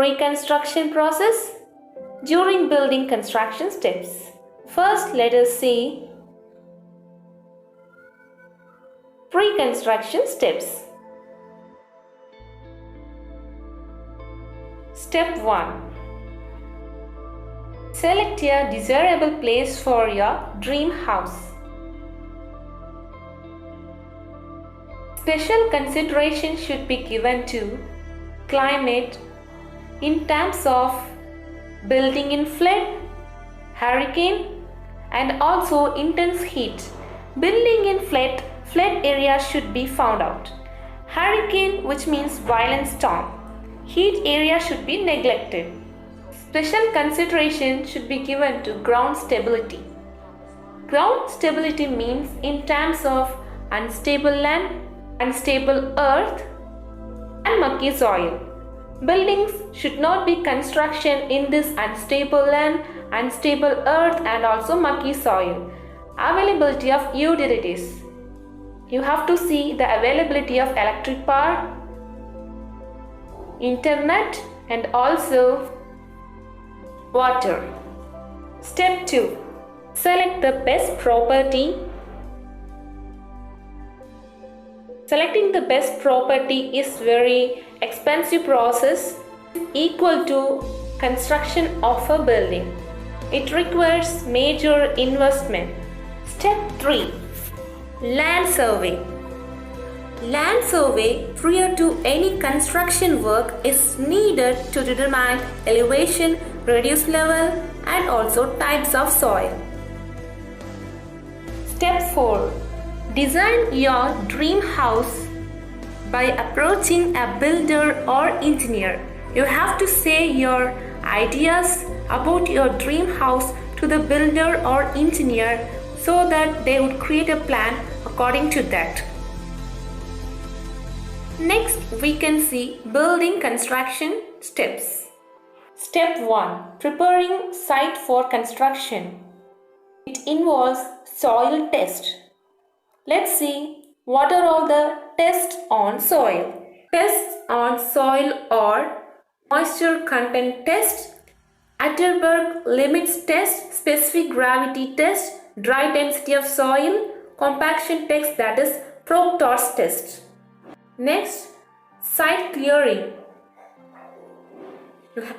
Pre-construction process during building construction steps. First, let us see pre-construction steps. Step 1. Select a desirable place for your dream house. Special consideration should be given to climate in terms of building in flood, hurricane, and also intense heat. Building in flood area should be found out. Hurricane, which means violent storm. Heat area should be neglected. Special consideration should be given to ground stability. Ground stability means in terms of unstable land, unstable earth, and mucky soil. Buildings should not be construction in this unstable land, unstable earth, and also mucky soil. Availability of utilities. You have to see the availability of electric power, internet, and also water. Step 2. Select the best property. Selecting the best property is very expensive process equal to construction of a building. It requires major investment. Step 3. Land survey. Land survey prior to any construction work is needed to determine elevation, reduce level, and also types of soil. Step 4. Design your dream house by approaching a builder or engineer. You have to say your ideas about your dream house to the builder or engineer so that they would create a plan according to that. Next, we can see building construction steps. Step 1. Preparing site for construction. It involves soil test. Let's see what are all the tests on soil. Tests on soil are moisture content test, Atterberg limits test, specific gravity test, dry density of soil, compaction test, that is Proctor's test. Next, site clearing.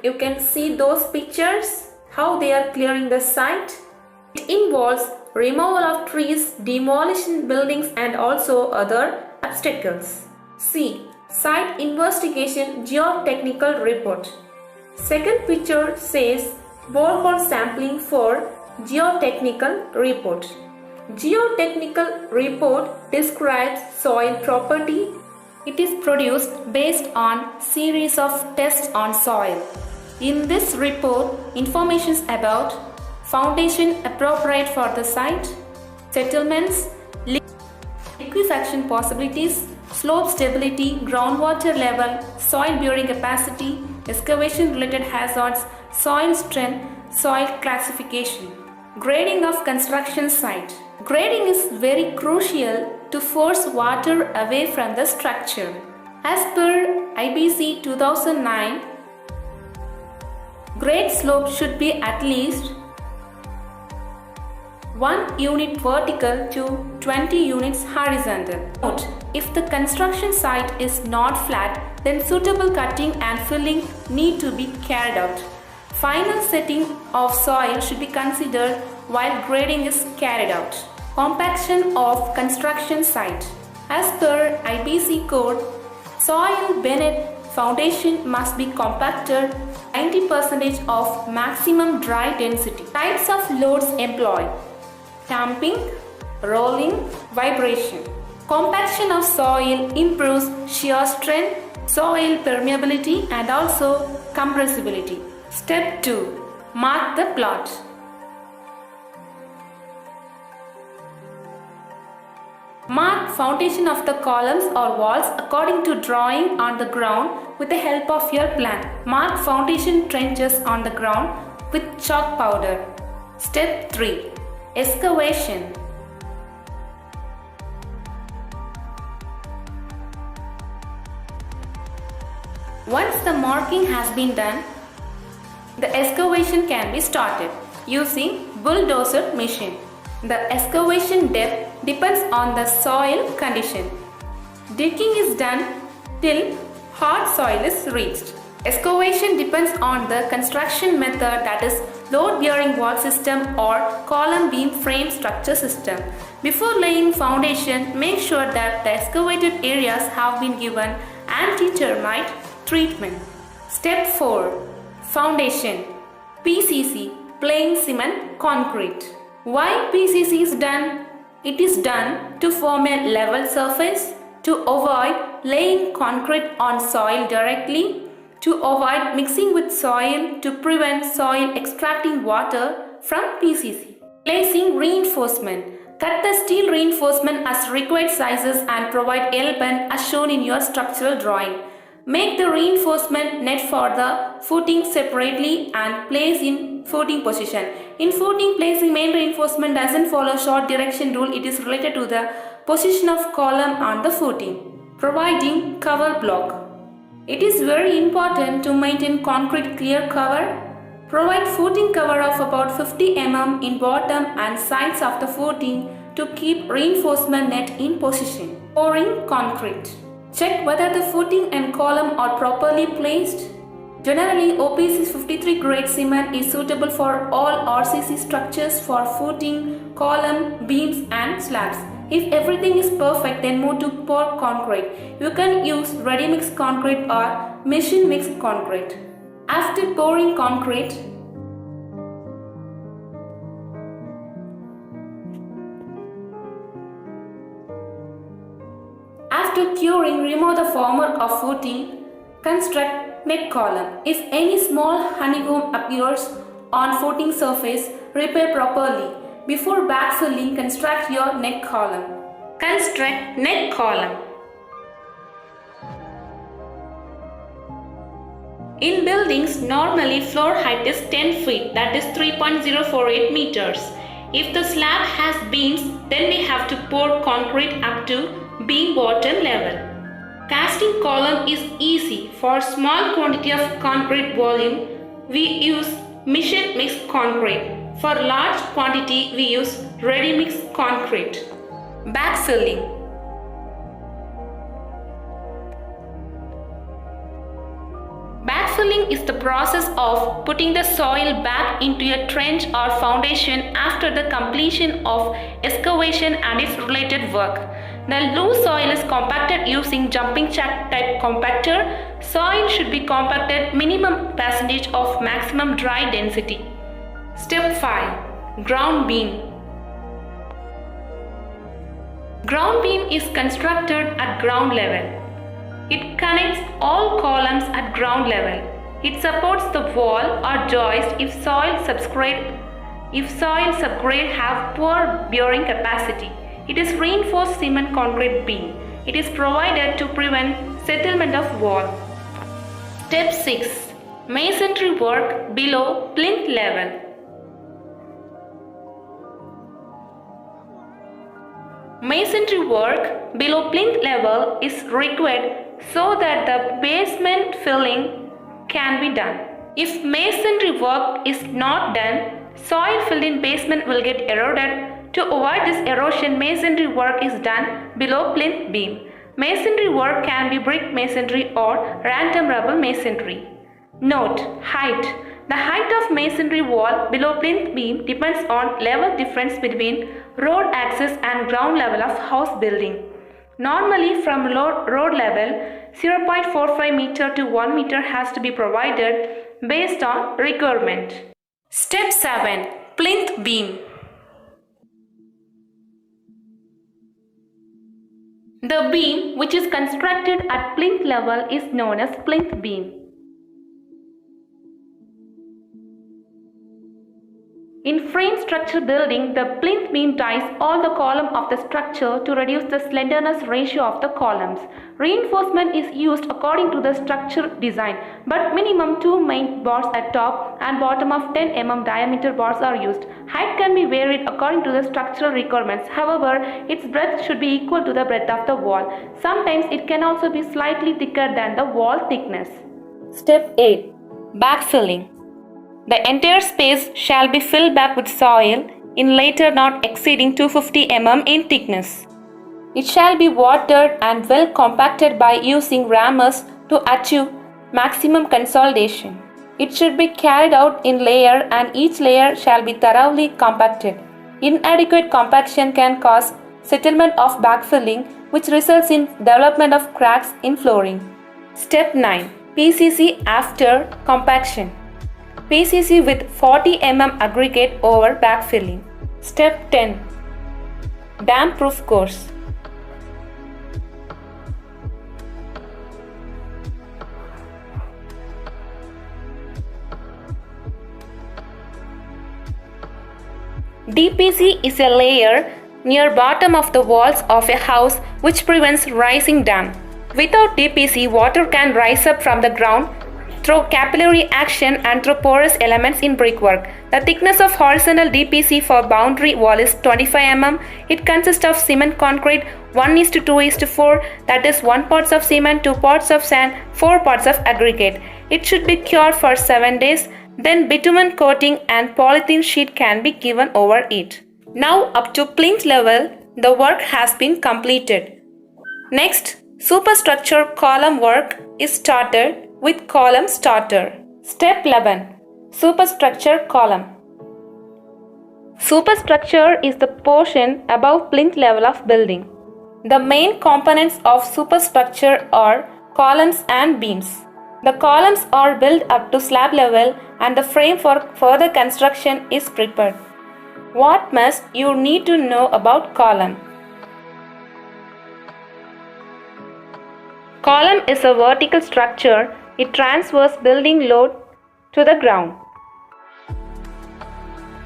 You can see those pictures, how they are clearing the site. It involves removal of trees, demolition buildings, and also other obstacles. C. Site investigation geotechnical report. Second picture says borehole sampling for geotechnical report. Geotechnical report describes soil property. It is produced based on series of tests on soil. In this report, information about foundation appropriate for the site, settlements, liquefaction possibilities, slope stability, groundwater level, soil bearing capacity, excavation related hazards, soil strength, soil classification. Grading of construction site. Grading is very crucial to force water away from the structure. As per IBC 2009, grade slope should be at least 1 unit vertical to 20 units horizontal. Note, if the construction site is not flat, then suitable cutting and filling need to be carried out. Final setting of soil should be considered while grading is carried out. Compaction of construction site. As per IBC code, soil beneath foundation must be compacted 90% of maximum dry density. Types of loads employed. Tamping, rolling, vibration. Compaction of soil improves shear strength, soil permeability, and also compressibility. Step 2. Mark the plot. Mark foundation of the columns or walls according to drawing on the ground with the help of your plan. Mark foundation trenches on the ground with chalk powder. Step 3. Excavation. Once the marking has been done, the excavation can be started using bulldozer machine. The excavation depth depends on the soil condition. Digging is done till hard soil is reached. Excavation depends on the construction method, that is load-bearing wall system or column beam frame structure system. Before laying foundation, make sure that the excavated areas have been given anti-termite treatment. Step 4. Foundation. PCC, plain cement concrete. Why PCC is done? It is done to form a level surface, to avoid laying concrete on soil directly, to avoid mixing with soil, to prevent soil extracting water from PCC. Placing reinforcement. Cut the steel reinforcement as required sizes and provide L-bend as shown in your structural drawing. Make the reinforcement net for the footing separately and place in footing position. In footing, placing main reinforcement doesn't follow short direction rule. It is related to the position of column on the footing. Providing cover block. It is very important to maintain concrete clear cover. Provide footing cover of about 50 mm in bottom and sides of the footing to keep reinforcement net in position. Pouring concrete. Check whether the footing and column are properly placed. Generally, OPC 53 grade cement is suitable for all RCC structures for footing, column, beams and slabs. If everything is perfect, then move to pour concrete. You can use ready mix concrete or machine mixed concrete. After pouring concrete, after curing, remove the former of footing. Construct neck column. If any small honeycomb appears on footing surface, repair properly. Before backfilling, construct your neck column. Construct neck column. In buildings, normally floor height is 10 feet, that is 3.048 meters. If the slab has beams, then we have to pour concrete up to beam bottom level. Casting column is easy. For small quantity of concrete volume, we use machine mixed concrete. For large quantity, we use ready mix concrete. Backfilling. Backfilling is the process of putting the soil back into a trench or foundation after the completion of excavation and its related work. The loose soil is compacted using jumping jack type compactor. Soil should be compacted minimum percentage of maximum dry density. Step 5. Ground beam. Ground beam is constructed at ground level. It connects all columns at ground level. It supports the wall or joist if soil subgrade have poor bearing capacity. It is reinforced cement concrete beam. It is provided to prevent settlement of wall. Step 6. Masonry work below plinth level. Masonry work below plinth level is required so that the basement filling can be done. If masonry work is not done, soil filled in basement will get eroded. To avoid this erosion, masonry work is done below plinth beam. Masonry work can be brick masonry or random rubble masonry. Note: height. The height of masonry wall below plinth beam depends on level difference between road access and ground level of house building. Normally, from road level, 0.45 meter to 1 meter has to be provided based on requirement. Step 7. Plinth beam. The beam which is constructed at plinth level is known as plinth beam. In frame structure building, the plinth beam ties all the column of the structure to reduce the slenderness ratio of the columns. Reinforcement is used according to the structure design, but minimum 2 main bars at top and bottom of 10 mm diameter bars are used. Height can be varied according to the structural requirements. However, its breadth should be equal to the breadth of the wall. Sometimes it can also be slightly thicker than the wall thickness. Step 8. Backfilling. The entire space shall be filled back with soil in later not exceeding 250 mm in thickness. It shall be watered and well compacted by using rammers to achieve maximum consolidation. It should be carried out in layer and each layer shall be thoroughly compacted. Inadequate compaction can cause settlement of backfilling, which results in development of cracks in flooring. Step 9. PCC after compaction. PCC with 40 mm aggregate over backfilling. Step 10. Damp-proof course. DPC is a layer near bottom of the walls of a house which prevents rising damp. Without DPC, water can rise up from the ground through capillary action and through porous elements in brickwork. The thickness of horizontal DPC for boundary wall is 25 mm. It consists of cement concrete 1:2:4, that is 1 parts of cement, 2 parts of sand, 4 parts of aggregate. It should be cured for 7 days. Then bitumen coating and polythene sheet can be given over it. Now up to plinth level, the work has been completed. Next, superstructure column work is started with column starter. Step 11. Superstructure column. Superstructure is the portion above plinth level of building. The main components of superstructure are columns and beams. The columns are built up to slab level and the frame for further construction is prepared. What must you need to know about column? Column is a vertical structure. It transfers building load to the ground.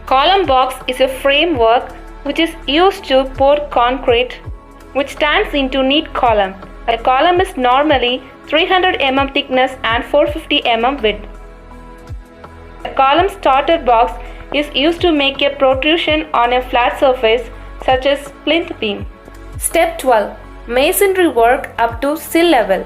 Column box is a framework which is used to pour concrete which stands into neat column. A column is normally 300 mm thickness and 450 mm width. A column starter box is used to make a protrusion on a flat surface such as plinth beam. Step 12. Masonry work up to sill level.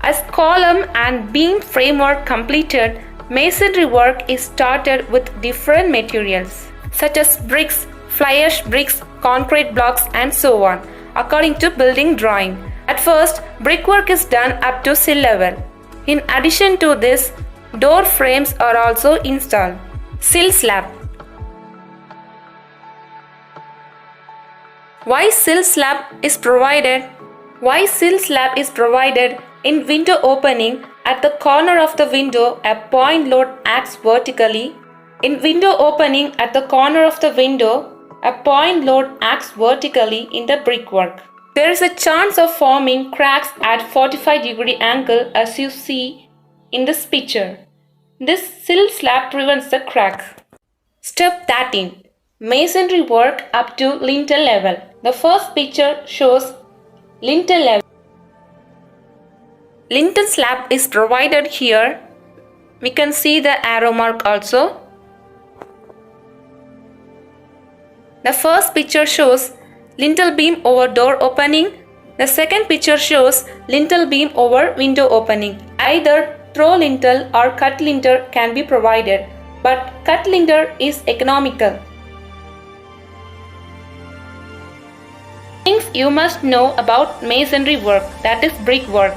As column and beam framework completed, masonry work is started with different materials such as bricks, fly ash bricks, concrete blocks and so on according to building drawing. At first, brickwork is done up to sill level. In addition to this, door frames are also installed. Sill slab. Why sill slab is provided? Why sill slab is provided? In window opening, at the corner of the window, a point load acts vertically. In window opening, at the corner of the window, a point load acts vertically in the brickwork. There is a chance of forming cracks at 45-degree angle as you see in this picture. This sill slab prevents the crack. Step 13. Masonry work up to lintel level. The first picture shows lintel level. Lintel slab is provided here. We can see the arrow mark also. The first picture shows lintel beam over door opening. The second picture shows lintel beam over window opening. Either throw lintel or cut lintel can be provided, but cut lintel is economical. Things you must know about masonry work, that is brickwork.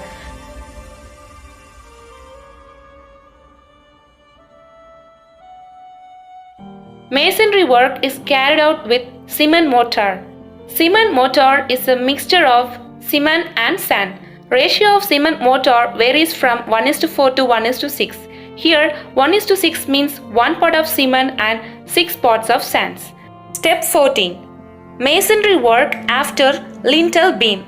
Masonry work is carried out with cement mortar. Cement mortar is a mixture of cement and sand. Ratio of cement mortar varies from 1:4 to 1:6. Here 1:6 means 1 part of cement and 6 parts of sands. Step 14. Masonry work after lintel beam.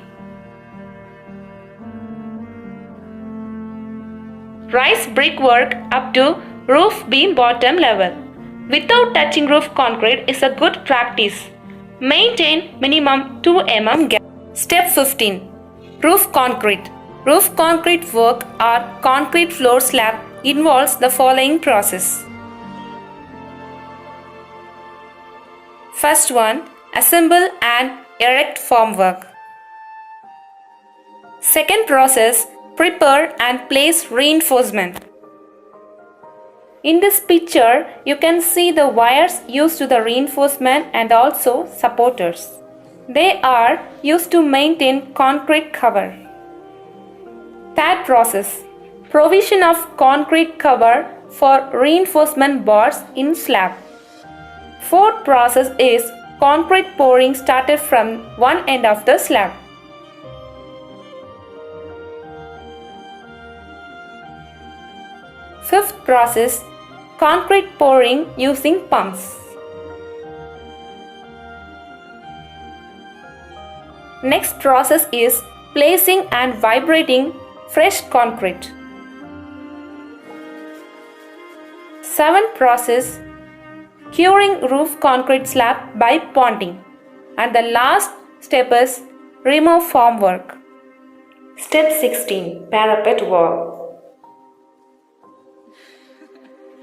Rise brickwork up to roof beam bottom level. Without touching roof concrete is a good practice. Maintain minimum 2 mm gap. Step 15. Roof concrete. Roof concrete work or concrete floor slab involves the following process. First one, assemble and erect formwork. Second process, Prepare and place reinforcement. In this picture, you can see the wires used to the reinforcement and also supporters. They are used to maintain concrete cover. Third process, provision of concrete cover for reinforcement bars in slab. Fourth process is concrete pouring started from one end of the slab. Fifth process, concrete pouring using pumps. Next process is placing and vibrating fresh concrete. Seventh process, curing roof concrete slab by ponding. And the last step is remove formwork. Step 16, parapet wall.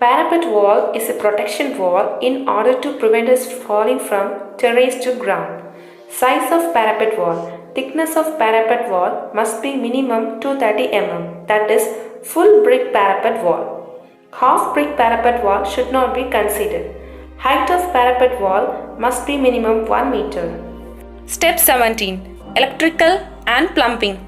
Parapet wall is a protection wall in order to prevent us falling from terrace to ground. Size of parapet wall. Thickness of parapet wall must be minimum 230 mm, that is full brick parapet wall. Half brick parapet wall should not be considered. Height of parapet wall must be minimum 1 meter. Step 17. Electrical and plumbing.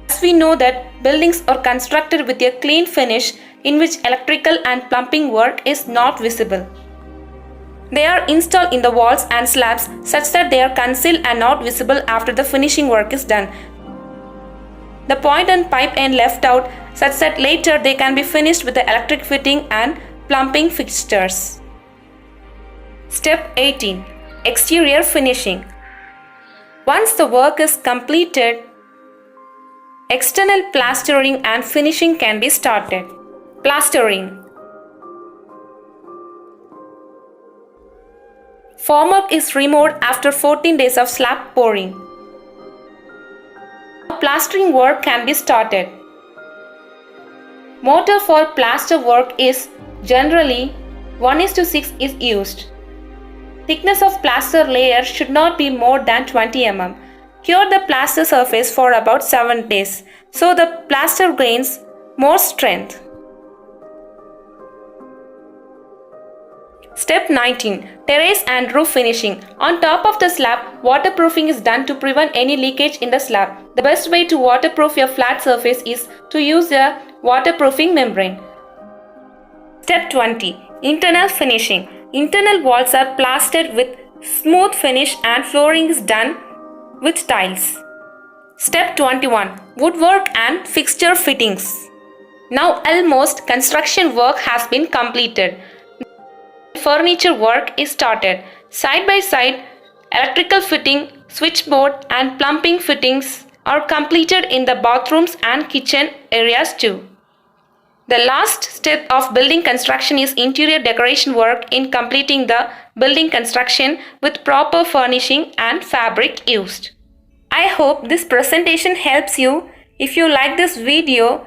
As we know that buildings are constructed with a clean finish in which electrical and plumbing work is not visible. They are installed in the walls and slabs such that they are concealed and not visible after the finishing work is done. The point and pipe end left out such that later they can be finished with the electric fitting and plumbing fixtures. Step 18. Exterior finishing. Once the work is completed, external plastering and finishing can be started. Plastering. Formwork is removed after 14 days of slab pouring. Plastering work can be started. Mortar for plaster work is generally 1:6 is used. Thickness of plaster layer should not be more than 20 mm. Cure the plaster surface for about 7 days so the plaster gains more strength. Step 19. Terrace and roof finishing. On top of the slab, waterproofing is done to prevent any leakage in the slab. The best way to waterproof your flat surface is to use a waterproofing membrane. Step 20. Internal finishing. Internal walls are plastered with smooth finish and flooring is done with tiles. Step 21. Woodwork and fixture fittings. Now almost construction work has been completed. Furniture work is started. Side by side, electrical fitting, switchboard and plumbing fittings are completed in the bathrooms and kitchen areas too. The last step of building construction is interior decoration work in completing the building construction with proper furnishing and fabric used. I hope this presentation helps you. If you like this video,